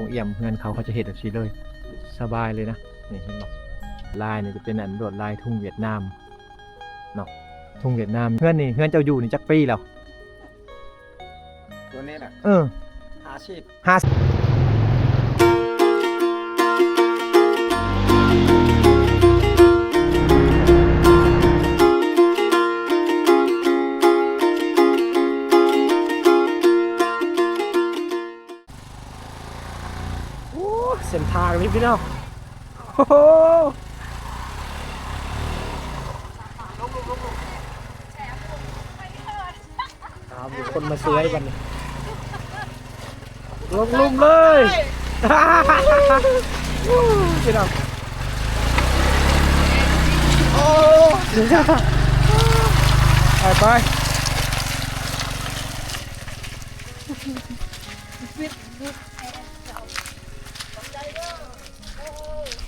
งเอี่ยมเพื่อนเขาจะเห็ดแบบนี้เลยสบายเลยนะนี่เห็นบ่ลายเนี่ยจะเป็นอันโดดลายทุ่งเวียดนามเนาะทุ่งเวียดนามเพื่อนเจ้าอยู่นี่จักปีแล้วตัวนี้แหละ50 เส้นทางนี้พี่น้องโอ้โหมีคนมาซื้อให้บันนี้ลงเลยพี่น้องโอ้ไป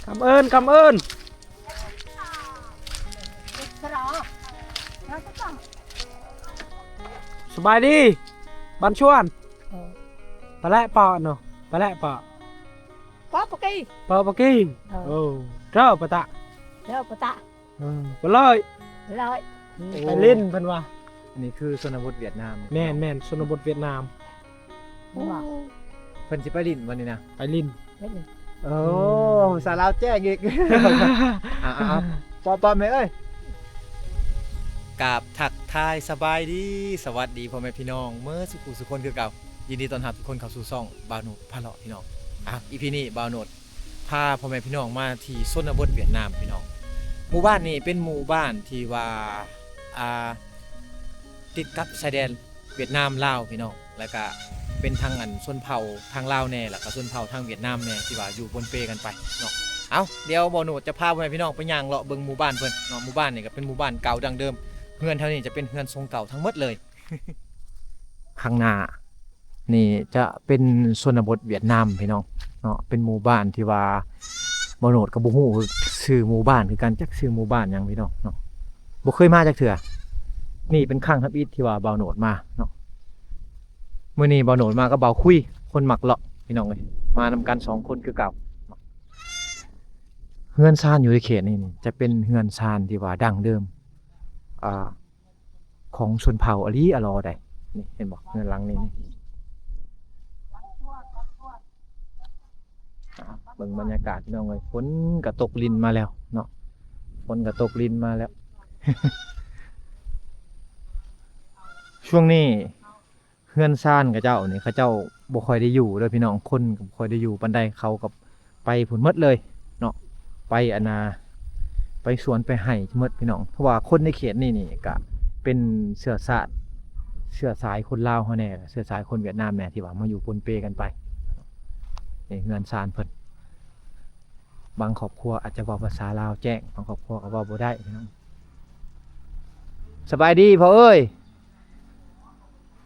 คำเอิญสบายดีบันชวนปลาแหละปอเนาะปลาแหละปอปปกี้ปอกี้โอ้เจ้าปะตะปะตะไปเลยเลยไปเล่นเพิ่นว่าอันนี้คือชนบทเวียดนามแม่นชนบทเวียดนามเพิ่นสิไปลิ้นวันนี้นะไปลิ้นโอ้สาลาวแจ้งอีกปอมเอ้ยกราบทักทายสบายดีสวัสดีพ่อแม่พี่น้องเมื่อสุขคนคือเก่ายินดีต้อนรับทุกคนเข้าสู่ช่องบาวโนดพาเลาะพี่น้องอีพีนี้บาวโนดพาพ่อแม่พี่น้องมาที่ชนบทเวียดนามพี่น้องหมู่บ้านนี้เป็นหมู่บ้านที่ว่าติดกับชายแดนเวียดนามลาวพี่น้องแล้วก็เป็นทางอันชนเผ่าทางลาวแน่แล้วก็ชนเผ่าทางเวียดนามแน่ที่ว่าอยู่บนเปกันไปเนาะเอาเดี๋ยวบาวโนดจะพาพ่อแม่พี่น้องไปย่างเลาะเบิ่งหมู่บ้านเพิ่นเนาะหมู่บ้านนี่ก็เป็นหมู่บ้านเก่าดังเดิมเฮือนเท่านี้จะเป็นเฮือนทรงเก่าทั้งหมดเลย ข้างหน้านี่จะเป็นชนบทเวียดนามพี่น้องเนาะเป็นหมู่บ้านที่ว่าบ่โนดกับบ่ฮู้ชื่อหมู่บ้านคือกันจักชื่อหมู่บ้านหยังพี่น้องเนาะบ่เคยมาจักเทื่อนี่เป็นครั้งทับอิฐที่ว่าบ่าวโนดมาเนาะมื้อนี้บ่าวโนดมาก็บ่าวคุยคนมักเลาะพี่น้องเอ้ยมานำกัน2คนคือเก่าเฮือนซานอยู่ในเขตนี่จะเป็นเฮือนซานที่ว่าดั้งเดิมของชนเผ่าอลีอลอได้นี่เห็นบอกเงินลังนี่เบิ่งบรรยากาศพี่น้องเลยฝนกระตกลินมาแล้วเนาะฝนกระตกลินมาแล้ว ช่วงนี้เฮือนซ่านกับเจ้านี่เขาเจ้าบ่ค่อยได้อยู่เลยพี่น้องคนก็บ่ค่อยได้อยู่ปานใดเขากับไปผุนหมดเลยเนาะไปไปสวนไปไห่หมดพี่น้องเพราะว่าคนในเขตนี่ก็เป็นเชื้อสายคนลาวเขาแน่เชื้อสายคนเวียดนามแน่ที่ว่ามาอยู่ปนเปกันไปนี่เงินซานเพิ่นบางครอบครัวอาจจะเว้าภาษาลาวแจ้งบางครอบครัวก็เว้าบ่ได้พี่น้องสบายดีพ่อเอ้ย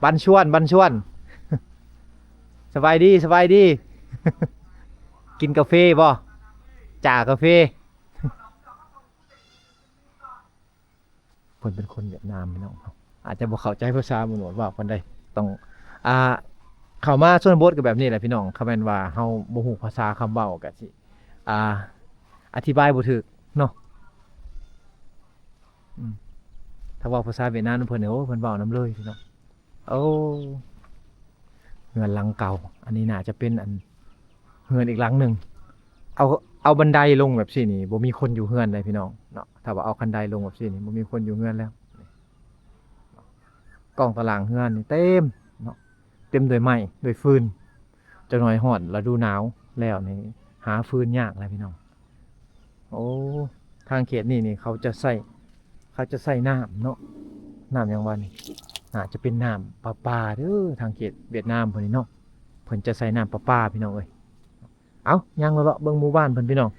บันชวนสบายดี กินกาแฟบ่จ่ากาแฟเพิ่นเป็นคนเวียดนามพี่น้องอาจจะบ่เข้าใจภาษาบ่หนวดว่าเพิ่นได้ต้องเข้ามาชนบทก็แบบนี้แหละพี่น้องคำแม่นว่าเฮาบ่ฮู้ภาษาคำเว้าก็สิอธิบายบ่ถูกเนาะถ้าเว้าภาษาเวียดนามเพิ่นโอ้เพิ่นเว้านำเลยพี่น้องโอ้เฮือนหลังเก่าอันนี้น่าจะเป็นอันเฮือนอีกหลังนึงเอาบันไดลงแบบนี้นี่บ่มีคนอยู่เฮือนเลยพี่น้องเนาะถ้าว่าเอาคันไดลงแบบนี้นี่บ่มีคนอยู่เฮือนแล้วกล้องตารางเฮือนนี่เต็มเนาะเต็มด้วยไม้ด้วยฟืนจักหน่อยฮ้อนฤดูหนาวแล้วนี่หาฟืนยากเลยพี่น้องโอ้ทางเขตนี่เขาจะใส่น้ำเนาะน้ำอย่างว่านี่น่าจะเป็นน้ำประปาเด้อทางเขตเวียดนามเพิ่นนี่เนาะเพิ่นจะใส่น้ำประปาพี่น้องเอ้ยเอาย่างเลาะเบิ่งหมู่บ้านเพิ่นพี่น้อง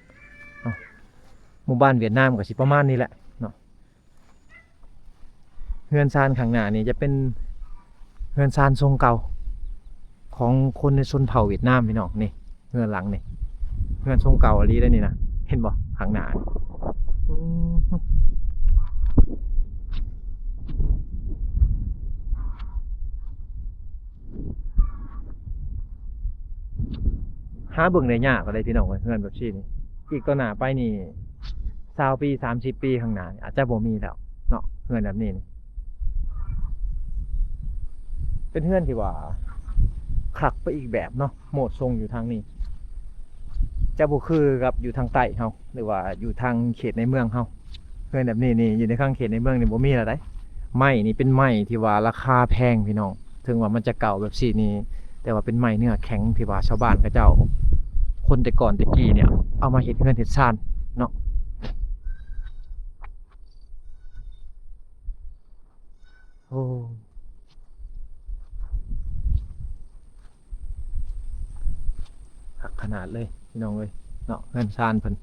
หมู่บ้านเวียดนามก็สิประมาณนี้แหละเนาะเฮือนซานข้างหน้านี่จะเป็นเฮือนซานทรงเก่าของคนในชนเผ่าเวียดนามพี่น้องนี่เฮือนหลังนี่เฮือนทรงเก่าอะไรได้นี่นะเห็นบ่ข้างหน้า หาเบิ่งได้ยากอะไรพี่น้องเอ้ยเฮือนแบบนี้นี่อีกต่อหน้าไปนี่20ปี30ปีข้างหน้านี่อาจจะบ่มีแล้วเนาะเฮือนแบบนี้นี่เป็นเฮือนที่ว่าคักไปอีกแบบเนาะโหมดทรงอยู่ทางนี้จะบ่คือกับอยู่ทางใต้เฮาหรือว่าอยู่ทางเขตในเมืองเฮาเฮือนแบบนี้นี่อยู่ในข้างเขตในเมืองนี่บ่มีแล้วได้ไม้นี่เป็นไม้ที่ว่าราคาแพงพี่น้องถึงว่ามันจะเก่าแบบนี้นี่แต่ว่าเป็นไม้เนื้อแข็งที่ว่าชาวบ้านเขาเจ้าคนแต่ก่อนแต่กี้เนี่ยเอามาเฮ็ดเฮือนเฮ็ดซ่านเนาะโอ้คักขนาดเลยพี่น้องเอ้ยเนาะเฮือนซ่านเพิ่น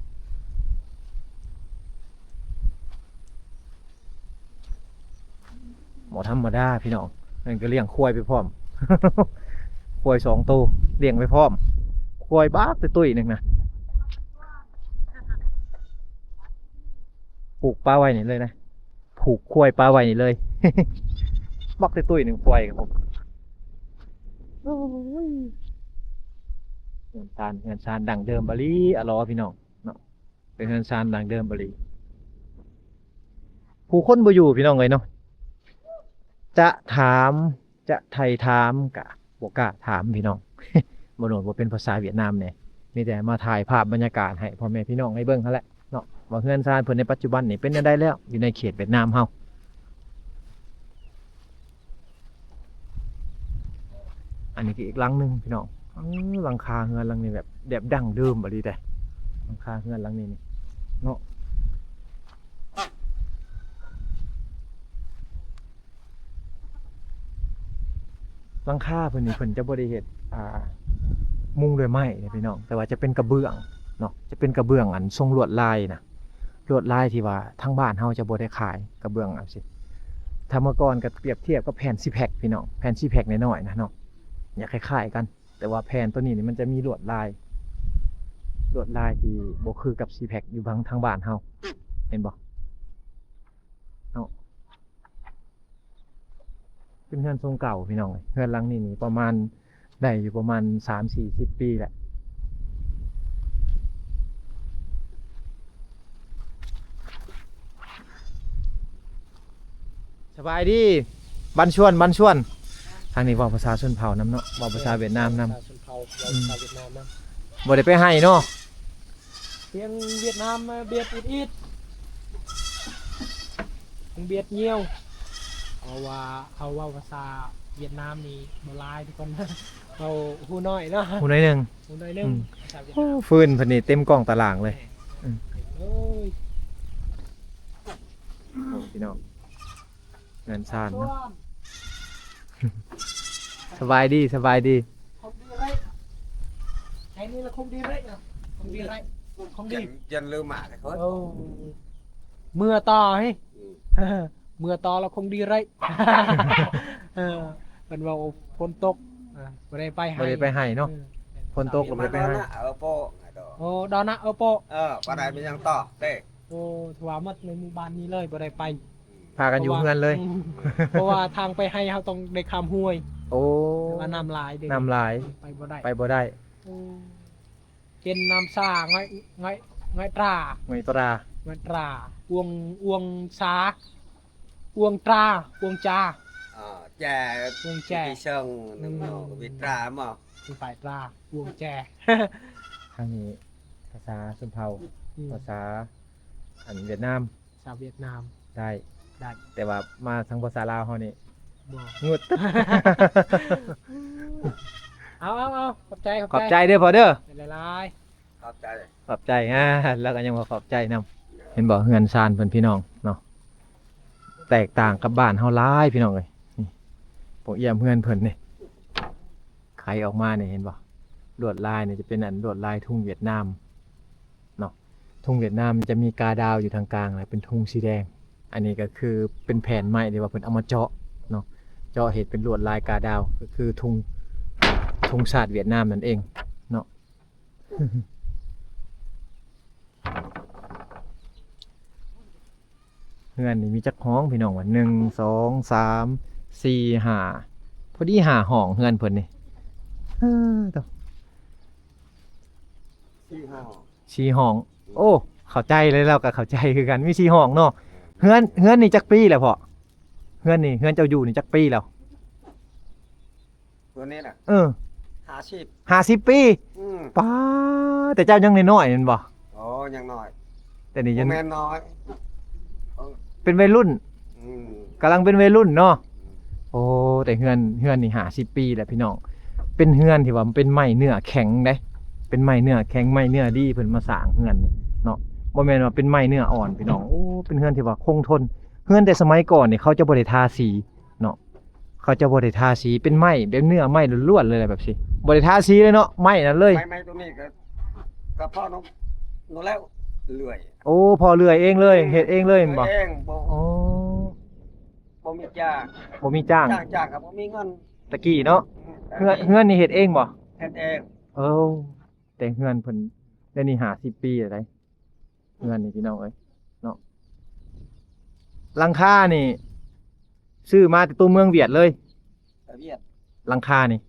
บ่ธรรมดาพี่น้องนั่นก็เลี้ยงควายไปพร้อม ควาย2ตัวเลี้ยงไปพร้อมควายบ้าตุ้ยๆนึงนะปลูกปลาไว้นี่เลยนะผูกควายปลาไว้นี่เลย บักตุ้ยๆนึงควายครับผมเงินซานดังเดิมบาลีอะลอพี่น้องเนาะเป็นเงินซานดังเดิมบาลีผู้คนบ่อยู่พี่น้องเลยเนาะจะถามจะไทยถามกะบ่กล้าถามพี่น้อง บ่โดนบ่เป็นภาษาเวียดนามเนี่ยมีแต่มาถ่ายภาพบรรยากาศให้พ่อแม่พี่น้องให้เบิ่งหั่นแหละเนาะว่าเฮือนซานเพิ่นในปัจจุบันนี่เป็นจังไดแล้วอยู่ในเขตเวียดนามเฮาอันนี้ก็อีกหลังหนึงพี่น้องหลังคาเฮือนหลังนี้แบบดั้งเดิมบ่ดีแต่หลังคาเฮือนหลังนี้นี่เนาะหลังคาเพิ่นนี่เพิ่นจะบ่ได้เฮ็ดมุงด้วยไม้เนี่ยพี่น้องแต่ว่าจะเป็นกระเบื้องเนาะจะเป็นกระเบื้องอันทรงลวดลายนะลวดลายที่ว่าทางบ้านเฮาจะบ่ได้ขายกระเบื้องเอาสิถ้าเมื่อก่อนก็เปรียบเทียบกับแผ่นซีแพคพี่น้องแผ่นซีแพคน้อยๆนะเนาะอยากคล้ายๆกันแต่ว่าแผ่นตัวนี้นี่มันจะมีลวดลายที่บ่คือกับซีแพคอยู่ทางบ้านเฮาเห็นบ่เนาะเป็นเรือนทรงเก่าพี่น้องเรือนหลังนี้นี่ประมาณได้อยู่ประมาณ3-40 ปีแหละสบายดีบันชวนทางนี้เว้าภาษาชนเผ่านำเนาะเว้าภาษาเวียดนามนำ ชนเผ่าเราชาวเวียดนามนะ บ่ได้ไปให้เนาะ เพียงเวียดนามเบียดอิดเบียดเงี้ยวเอาว่าภาษาเวียดนามนี่บ่หลายทุกคน เราฮู้น้อยเนาะ ผู้น้อยหนึง ฮู้น้อยนึงภาษาเวียดนาม ฟืนเพิ่นนี่เต็มกล้องตารางเลย เอ้ย โอ้พี่น้องเงินซานเนาะสบายดี คงดีไรไอ้นี่ละคงดีไรเนาะคงดีไรคงดี dân lưu mạ thì khó โอ้เมื่อต่อให้เมื่อต่อเราคงดีไร เป็นว่าฝนตกบ่ได้ไปให้ บ่ได้ไปให้เนาะฝนตกก็บ่ได้ไปให้ ở po โอ้ดอนะโป qua đây mình đang to đây โอ้ถวามัดในหมู่บ้านนี้เลยบ่ได้ไป พากันอยู่เฮือนเลย เพราะว่าทางไปให้เขาต้องได้ข้ามห้วย โอ้ แต่ว่าน้ำลายเด็ก น้ำลาย ไปบ่ได้ ไปบ่ได้ เป็นน้ำซาง่อยตรา ไม่ตรา ง่อยตราอวงซาอวงตราอวงจา chè Uống chè. cái sơn việt trà mà คือฝ่ายตราอวงแจ ทางนี้ภาษาชนเผ่าภาษาอันเวียดนาม ชาวเวียดนาม ได้ ได้ แต่ว่ามาทางภาษาลาวเฮานี่ บอก งุด เอาขอบใจ ขอบใจเด้อพอเด้อ เป็นหลาย hợp chè ขอบใจแล้วก็ยังมาขอบใจนำเห็นบอกเฮือนซานเพิ่นพี่น้องเนาะแตกต่างกับบ้านเฮาหลายพี่น้องเอ้ยนี่พวกเยี่ยมเฮือนเพิ่นนี่ไขออกมาเนี่ยเห็นบ่ลวดลายเนี่ยจะเป็นอันลวดลายทุ่งเวียดนามเนาะทุ่งเวียดนามมันจะมีกาดาวอยู่ทางกลางเลยเป็นทุ่งสีแดง อันนี้ก็คือเป็นแผ่นไม้ที่ว่าเพิ่นเอามาเจาะเนาะเจาะเห็ดเป็นลวดลายกาดาวก็คือทุ่งชาติเวียดนามนั่นเองเนาะ เฮือนนี่มีจักห้องพี่น้องว่า1 2 3 4 5พอดี5ห้องเฮือนเพิ่นนี่ต่อ ที่ห้อง 4ห้องโอ้เข้าใจเลยเราก็เข้าใจคือกันมี4ห้องเนาะเฮือนนี่จักปีแล้วพ่อเฮือนเจ้าอยู่นี่จักปีแล้ว ตัวนี้น่ะ เออ 50 50 ปี อืม ป้าแต่เจ้ายังน้อยๆนั่นบ่ โอ้ยังน้อย แต่นี่ บ่ ยัง แม่นน้อย เป็นวัยรุ่น อืม กำลังเป็นวัยรุ่นเนาะโอ้แต่เฮือนนี่50 ปีแหละพี่น้องเป็นเฮือนที่ว่ามันเป็นไม้เนื้อแข็งเด้เป็นไม้เนื้อแข็งไม้เนื้อดีเพิ่นมาสร้างเฮือนนี่เนาะบ่แม่นว่าเป็นไม้เนื้ออ่อนพี่น้องโอ้เป็นเฮือนที่ว่าคงทนเฮือนแต่สมัยก่อนนี่เขาจะบ่ได้ทาสีเนาะเขาจะบ่ได้ทาสีเป็นไม้เป็นเนื้อไม้ล้วนๆเลยแบบสิบ่ได้ทาสีเลยเนาะไม้นั่นเลย ไม่ตัวนี้ก็พ่อน้องแล้วเลื่อย โอ้พอเลื่อยเองเลยเฮ็ดเองเลยแม่นบ่ เองบ่ อ๋อ บ่มีจ้าง บ่มีจ้าง จ้างก็บ่มีเงิน ตะกี้เนาะเฮือนนี่เฮ็ดเองบ่ เฮ็ดเอง เออแต่เฮือนเพิ่นได้นี่50 ปีแล้วได้เฮือนนี่พี่น้องเอ้ยเนาะหลังคานี่ซื้อมาแต่ตัวเมืองเวียดเลย แต่เวียด หลังคานี่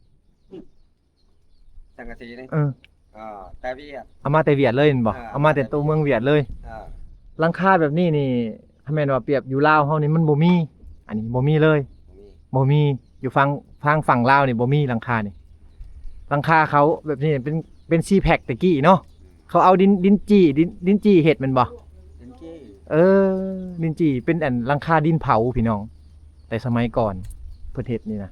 สังกะสีนี่ เออ แต่เวียด เอามาแต่เวียดเลยแม่นบ่ อ่า เอามาแต่ตัวเมืองเวียดเลย อ่า หลังคาแบบนี้นี่ถ้าแม่นว่าเปรียบอยู่ลาวเฮานี่มันบ่มีอันนี้บ่มีเลยบ่มีอยู่ฝั่งลาวนี่บ่มีหลังคานี่หลังคาเขาแบบนี้เป็นซีแพ็คตะกี้เนาะเขาเอาดินจี้เฮ็ดแม่นบ่ เป็นกี้ เออดินจีเป็นอันหลังคาดินเผาพี่น้องแต่สมัยก่อนเพิ่นเฮ็ดนี่นะ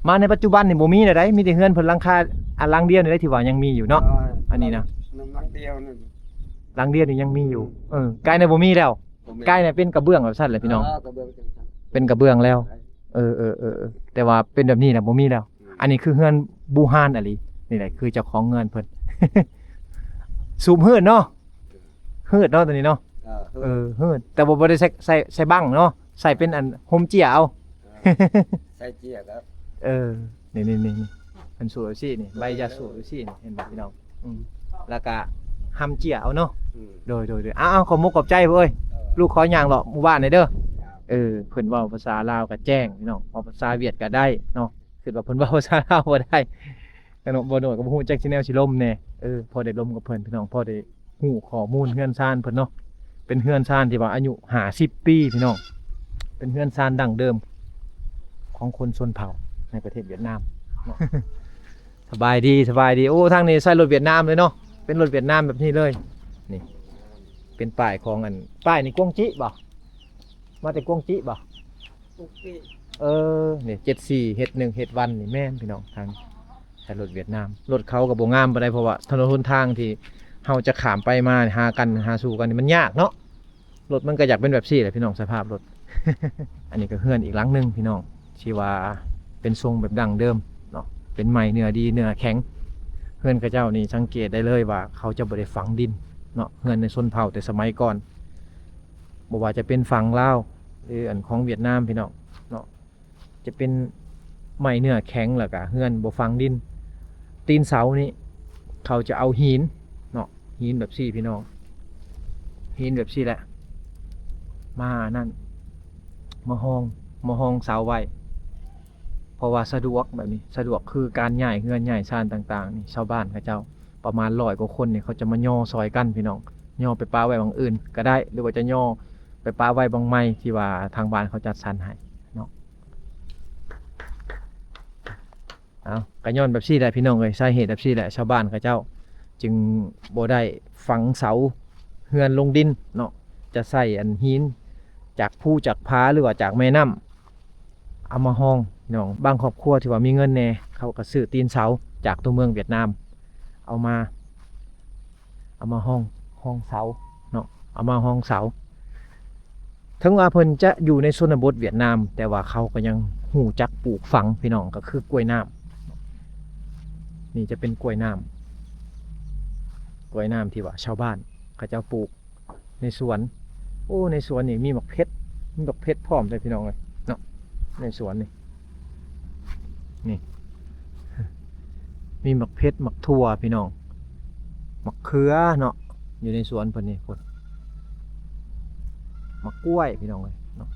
มาในปัจจุบันนี่บ่มีแล้วได้มีแต่เฮือนเพิ่นหลังคาอันหลังเดียวนี่ได้ที่ว่ายังมีอยู่เนาะ อันนี้นะ น้ำลังเดียวนึง หลังเดียวนี่ยังมีอยู่ใกล้ในบ่มีแล้วใกล้ในเป็นกระเบื้องแบบซั่นแหละพี่น้อง กระเบื้องจังซั่น เป็นกระเบื้องแล้วเออแต่ว่าเป็นแบบนี้น่ะบ่มีแล้ว อันนี้คือเฮือนบูฮานอะลีนี่แหละคือเจ้าของเฮือนเพิ่น สูบเฮือนเนาะเฮือนเนาะตัวนี้เนาะ เฮือนแต่บ่ได้ใส่บังเนาะใส่เป็นอันโฮมเจียเอา ใส่เจียครับ นี่มันสูตรซี่นี่ใบยาสูตรซี่นี่เห็นบ่พี่น้องแล้วก็หำเจียเอาเนาะโดยอ้าวขอมุกขอบใจเว้ยลูกขอย่างเลาะหมู่บ้านหน่อยเด้อเพิ่นเว้าภาษาลาวก็แจ้งพี่น้องเว้าภาษาเวียดก็ได้เนาะคิดว่าเพิ่นเว้าภาษาลาวบ่ได้แต่เนาะบ่โดดก็บ่ฮู้จักสิแนวสิล่มแน่พอได้ล่มกับเพิ่นพี่น้องพอได้ฮู้ข้อมูลเฮือนซานเพิ่นเนาะเป็นเฮือนซานที่ว่าอายุ50 ปีพี่น้องเป็นเฮือนซานดั้งเดิมของคนชนเผ่าในประเทศเวียดนาม สบายดีโอ้ทางนี้ใช้รถเวียดนามเลยเนาะเป็นรถเวียดนามแบบนี้เลยนี่เป็นป้ายของอันป้ายนี่กวงจิบ่มาแต่กวงจิบ่ ทุกที่ นี่74เฮ็ด1เฮ็ดวันนี่แม่นพี่น้องทางใช้รถเวียดนามรถเขาก็บ่งามปานใดเพราะว่าถนนหนทางที่เฮาจะข้ามไปมาหากันหาสู่กันนี่มันยากเนาะรถมันก็อยากเป็นแบบซี่แหละพี่น้องสภาพรถ อันนี้ก็เฮือนอีกหลังนึงพี่น้องที่ว่าเป็นทรงแบบดั้งเดิมเนาะเป็นไม้เนื้อดีเนื้อแข็งเฮือนกระเจ้านี่สังเกตได้เลยว่าเขาจะบ่ได้ฝังดินเนาะเฮือนในชนเผ่าแต่สมัยก่อนบ่ว่าจะเป็นฝั่งลาวหรืออันของเวียดนามพี่น้องเนาะจะเป็นไม้เนื้อแข็งแล้วก็เฮือนบ่ฝังดินตีนเสานี่เขาจะเอาหินเนาะหินแบบซี่พี่น้องหินแบบซี่แหละมานั่นมาห้องเสาไว้เพราะว่าสะดวกแบบนี้สะดวกคือการย้ายเฮือนย้ายชานต่างๆนี่ชาวบ้านเขาเจ้าประมาณ100 กว่าคนนี่เขาจะมาย่อซอยกันพี่น้องย่อไปป้าไว้บางอื่นก็ได้หรือว่าจะย่อไปป้าไว้บางไม้ที่ว่าทางบ้านเขาจัดสรรให้เนาะเอาก็ย้อนแบบซี่แหละพี่น้องเอ้ยสาเหตุแบบซี่แหละชาวบ้านเขาเจ้าจึงบ่ได้ฝังเสาเฮือนลงดินเนาะจะใส่อันหินจากภูจากผาหรือว่าจากแม่น้ำเอามาห้องน้องบางครอบครัวที่ว่ามีเงินแน่เขาก็ซื้อตีนเสาจากตัวเมืองเวียดนามเอามาห้องเสาเนาะเอามาห้องเสาถึงว่าเพิ่นจะอยู่ในชนบทเวียดนามแต่ว่าเขาก็ยังหูจักปลูกฝังพี่น้องก็คือกล้วยน้ำนี่จะเป็นกล้วยน้ำที่ว่าชาวบ้านเขาเจ้าปลูกในสวนโอ้ในสวนนี่มีหมกเพชรพร้อมเลยพี่น้องเลยเนาะในสวนนี่มีหมกเพชรหมกถั่วพี่น้องหมกเขือเนาะอยู่ในสวนเพิ่นนี่พุ่นหมกกล้วยพี่น้องเลยเนาะ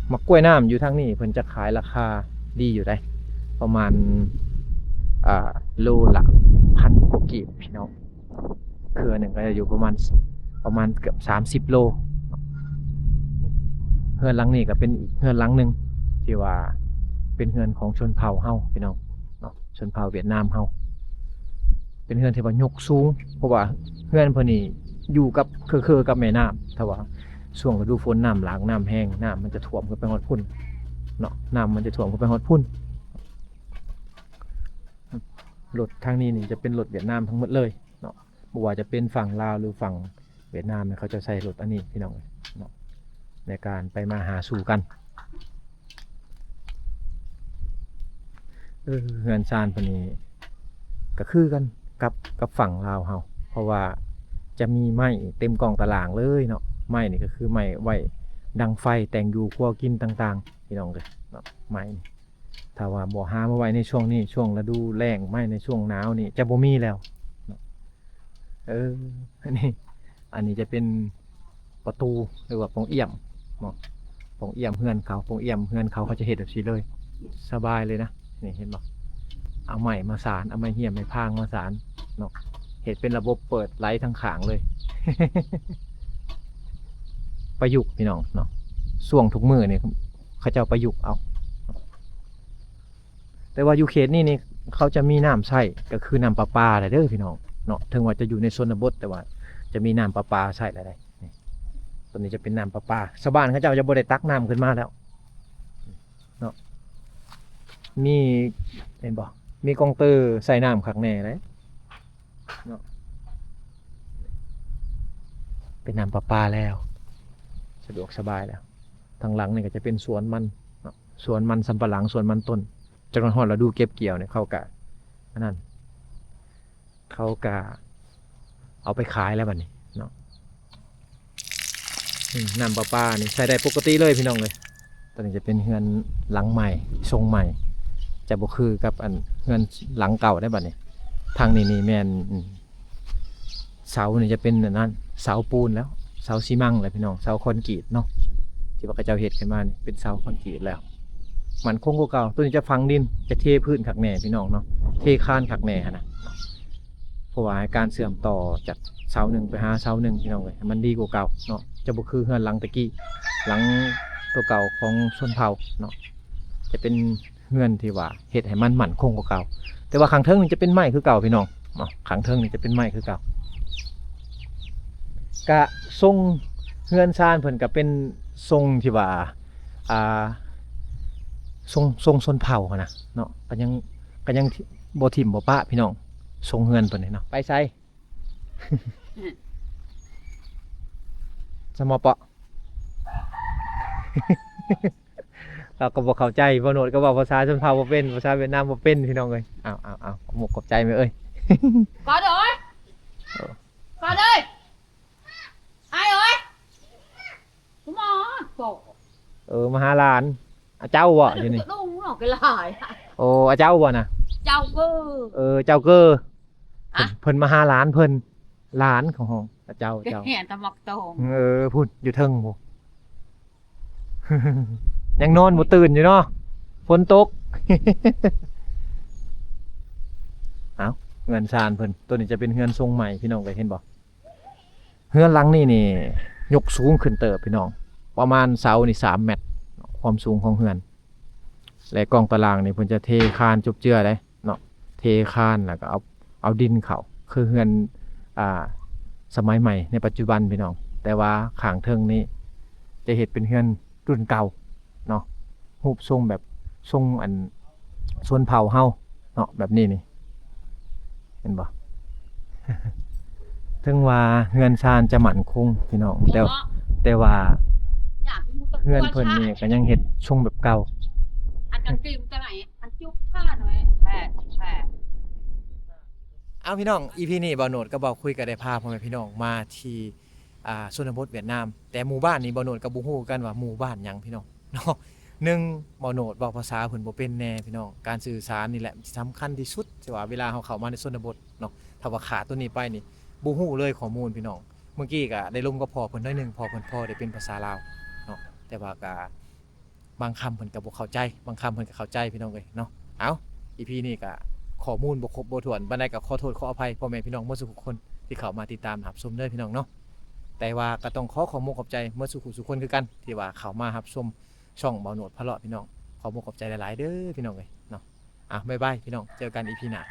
หมกกล้วยน้ำอยู่ทางนี้เพิ่นจะขายราคาดีอยู่ได้ประมาณโลละ1,000 กว่า กีบพี่น้องเครือหนึ่งก็จะอยู่ประมาณเกือบ30 โลเฮือนหลังนี้ก็เป็นอีกเฮือนหลังหนึ่งที่ว่าเป็นเฮือนของชนเผ่าเฮาพี่น้องเนาะชนเผ่าเวียดนามเฮาเป็นเฮือนที่ว่ายกสูงเพราะว่าเฮือนเพิ่นนี่อยู่กับคือกับแม่น้ำถ้าว่าช่วงฤดูฝนน้ำหลากน้ำแห้งน้ำมันจะท่วมขึ้นไปฮอดพุ่นเนาะน้ำมันจะท่วมขึ้นไปฮอดพุ่นรถทางนี้นี่จะเป็นรถเวียดนามทั้งหมดเลยเนาะบ่ว่าจะเป็นฝั่งลาวหรือฝั่งเวียดนามเนี่ยเขาจะใช้รถอันนี้พี่น้องเนาะในการไปมาหาสู่กันเฮือนซานเพิ่นนี่ก็คือกันกับฝั่งลาวเฮาเพราะว่าจะมีไม้เต็มกองตารางเลยเนาะไม้นี่ก็คือไม้ไว้ดังไฟแต่งอยู่ครัวกินต่างๆพี่น้องเลยเนาะไม้นี่ถ้าว่าบ่หามาไว้ในช่วงนี้ช่วงฤดูแล้งไม้ในช่วงหนาวนี่จะบ่มีแล้วเนาะอันนี้จะเป็นประตูหรือว่าปงเอี่ยมเนาะปงเอี่ยมเฮือนเขาปงเอี่ยมเฮือนเขาจะเฮ็ดแบบนี้เลยสบายเลยนะนี่เห็นบ่เอาไม้มาสานเอาไม้เหี้ยมไม้พางมาสานเนาะเห็ดเป็นระบบเปิดไลท์ทั้งขางเลย ประยุกต์พี่น้องเนาะส่วงทุกมือเนี่ยเขาจะเอาประยุกต์เอาแต่ว่าอยู่เขตนี่เขาจะมีน้ำใช้ก็คือน้ำประปาอะไรเด้อพี่น้องเนาะถึงว่าจะอยู่ในชนบทแต่ว่าจะมีน้ำประปาใช้อะไรนี่ตัวนี้จะเป็นน้ำประปาชาวบ้านเขาจะบริตักน้ำขึ้นมาแล้วเนาะมีเห็นบ่มีกองเตอร์ใส่น้ำขังแน่เลยเนาะเป็นน้ำประปาแล้วสะดวกสบายแล้วทางหลังนี่ก็จะเป็นสวนมันเนาะสวนมันสำปะหลังสวนมันต้นจากนั้นเราดูเก็บเกี่ยวเนี่ยเขากะนั่นเขากะเอาไปขายแล้วบัดนี้เนาะน้ำประปานี่ใช้ได้ปกติเลยพี่น้องเลยตอนนี้จะเป็นเฮือนหลังใหม่ทรงใหม่จะบ่คือกับอันเฮือนหลังเก่าได้บัดนี้ทางนี้แม่นเสาเนี่ยจะเป็นนั่นเสาปูนแล้วเสาซีมั่งเลยพี่น้องเสาคอนกรีตเนาะที่ว่าเขาเจ้าเฮ็ดขึ้นมานี่เป็นเสาคอนกรีตแล้วมันคงกว่าเก่าตัวนี้จะฝังดินจะเทพื้นขักแหน่พี่น้องเนาะเทคานขักแหน่นะเพราะว่าการเสื่อมต่อจากเสาหนึ่งไปหาเสาหนึ่งพี่น้องเลยมันดีกว่าเก่าเนาะจะบ่คือเฮือนหลังตะกี้หลังตัวเก่าของชนเผ่าเนาะจะเป็นเฮือนที่ว่าเฮ็ดให้มันมั่นคงกว่าเก่าแต่ว่าขังเทิงนี่จะเป็นไม้คือเก่าพี่น้องเนาะขังเทิงนี่จะเป็นไม้คือเก่ากะทรงเฮือนซานเพิ่นก็เป็นทรงที่ว่าทรงชนเผ่านะเนาะก็ยังบ่ถิ่มบ่ปะพี่น้องทรงเฮือนเพิ่นนี่เนาะไปไส สมอเปาะ เราก็บ่เข้าใจบ่โนดก็บอกภาษาชนเผ่าบ่เป็นภาษาเวียดนามบ่เป็นพี่น้องเอ้ยอ้าวหมกขอบใจมั้ยเอ้ย Con ơi. Con ơi. Ai ơi. Đúng không? Cổ. มาหาหลานอาเจ้าบ่อยู่นี่ Đúng rồi cái lời. โอ้อาเจ้าบ่น่ะ Chào cơ. เจ้าเก้อ อะ เพิ่นมาหาหลานเพิ่นหลานของอาเจ้า Cái hẹn tao mặc tồn. พูดอยู่เทิงบ่ ยังนอนบ่ตื่นอยู่เนาะฝนตก เอ้าเฮือนซานเพิ่นตัวนี้จะเป็นเฮือนทรงใหม่พี่น้องก็เห็นบ่เฮือนหลังนี่ยกสูงขึ้นเติบพี่น้องประมาณเสานี่3 เมตรความสูงของเฮือนและกองตารางนี่เพิ่นจะเทคานจุบเจือได้เนาะเทคานแล้วก็เอาดินเข้าคือเฮือนสมัยใหม่ในปัจจุบันพี่น้องแต่ว่าข้างเทิงนี้จะเฮ็ดเป็นเฮือนรุ่นเก่าเนาะรูปทรงแบบทรงอันชนเผ่าเฮาเนาะแบบนี้นี่เห็นบ่ ถึงว่าเฮือนซานจะมั่นคงพี่น้องแต่ว่า Nhà cái mũ tóc เฮือน qua เพิ่น xa. นี่ก็ยังเฮ็ดทรงแบบเก่า Ăn cần kìm cái này. Ăn chúc pha rồi. Hè. เอาพี่น้อง EP นี้บ่าวโหนดก็บอกคุยกับได้พาพ่อแม่พี่น้องมาที่ชนบทเวียดนามแต่หมู่บ้านนี้บ่าวโหนดก็บ่ฮู้กันว่าหมู่บ้านหยังพี่น้องเนาะบ่าวโหนดบอกภาษาเพิ่นบ่เป็นแน่พี่น้องการสื่อสารนี่แหละสำคัญที่สุดสิว่าเวลาเฮาเข้ามาในชนบทเนาะถ้าว่าขาดตัวนี้ไปนี่บ่ฮู้เลยข้อมูลพี่น้องเมื่อกี้ก็ได้ลมกับพ่อเพิ่นหน่อยนึงพ่อเพิ่นได้เป็นภาษาลาวเนาะแต่ว่าก็บางคำเพิ่นก็บ่เข้าใจบางคำเพิ่นก็เข้าใจพี่น้องเอ้ยเนาะเอา EP นี้ก็ ข้อมูลบ่ครบบ่ถ้วนบันไดก็ขอโทษขออภัยพ่อแม่พี่น้องเมื่อสุขคนที่เข้ามาติดตามรับชมเด้อพี่น้องเนาะแต่ว่าก็ต้องขอขอบคุณขอบใจเมื่อสุขสุขคนคือกันที่ว่าเข้ามารับชมช่องเบาโหนดพะเลาะพี่น้องขอบคุณขอบใจหลายๆเด้อพี่น้องเอ้ยเนาะบ๊ายบายพี่น้องเจอกัน EP หน้า